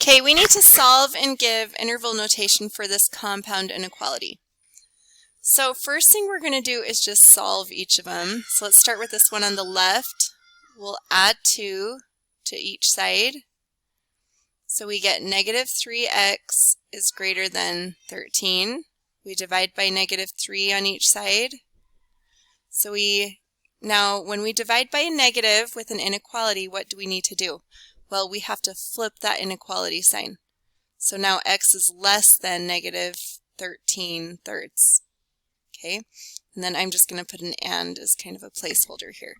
Okay, we need to solve and give interval notation for this compound inequality. So first thing we're going to do is just solve each of them. So let's start with this one on the left. We'll add 2 to each side. So we get negative 3x is greater than 13. We divide by negative 3 on each side. So now when we divide by a negative with an inequality, what do we need to do? Well, we have to flip that inequality sign. So now x is less than negative 13 thirds. Okay, and then I'm just going to put an and as kind of a placeholder here.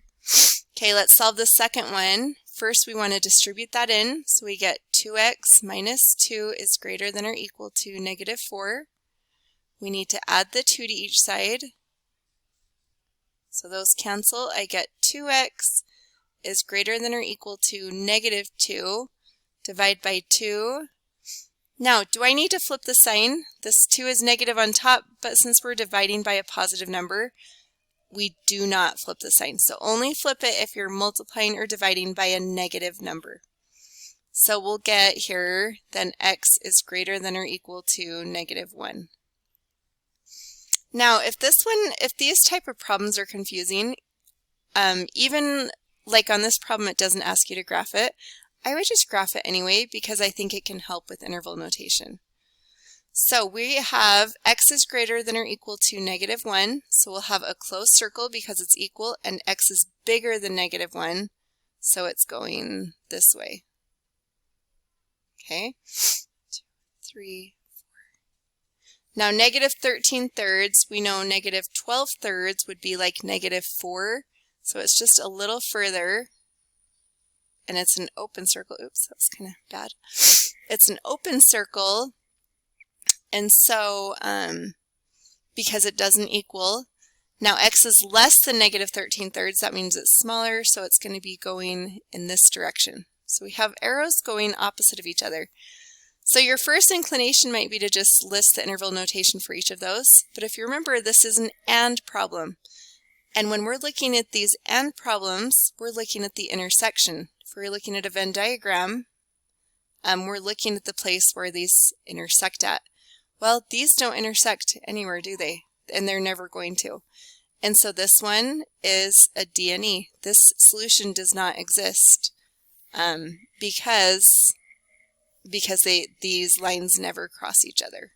Okay, let's solve the second one. First, we want to distribute that in. So we get 2x minus 2 is greater than or equal to negative 4. We need to add the 2 to each side. So those cancel. I get 2x is greater than or equal to negative 2. Divide by 2. Now, do I need to flip the sign? This 2 is negative on top, but since we're dividing by a positive number, we do not flip the sign. So only flip it if you're multiplying or dividing by a negative number. So we'll get here, then x is greater than or equal to negative 1. Now, if these type of problems are confusing, even like on this problem, it doesn't ask you to graph it. I would just graph it anyway because I think it can help with interval notation. So we have x is greater than or equal to negative 1. So we'll have a closed circle because it's equal, and x is bigger than negative 1. So it's going this way. Okay, 2, 3, 4. Now negative 13 thirds, we know negative 12 thirds would be like negative 4. So it's just a little further. And it's an open circle. Oops, that was kind of bad. It's an open circle, and so because it doesn't equal, now x is less than negative 13 thirds, that means it's smaller, so it's going to be going in this direction. So we have arrows going opposite of each other. So your first inclination might be to just list the interval notation for each of those, but if you remember, this is an and problem. And when we're looking at these and problems, we're looking at the intersection. If we're looking at a Venn diagram, we're looking at the place where these intersect at. Well, these don't intersect anywhere, do they? And they're never going to. And so this one is a D and E. This solution does not exist because these lines never cross each other.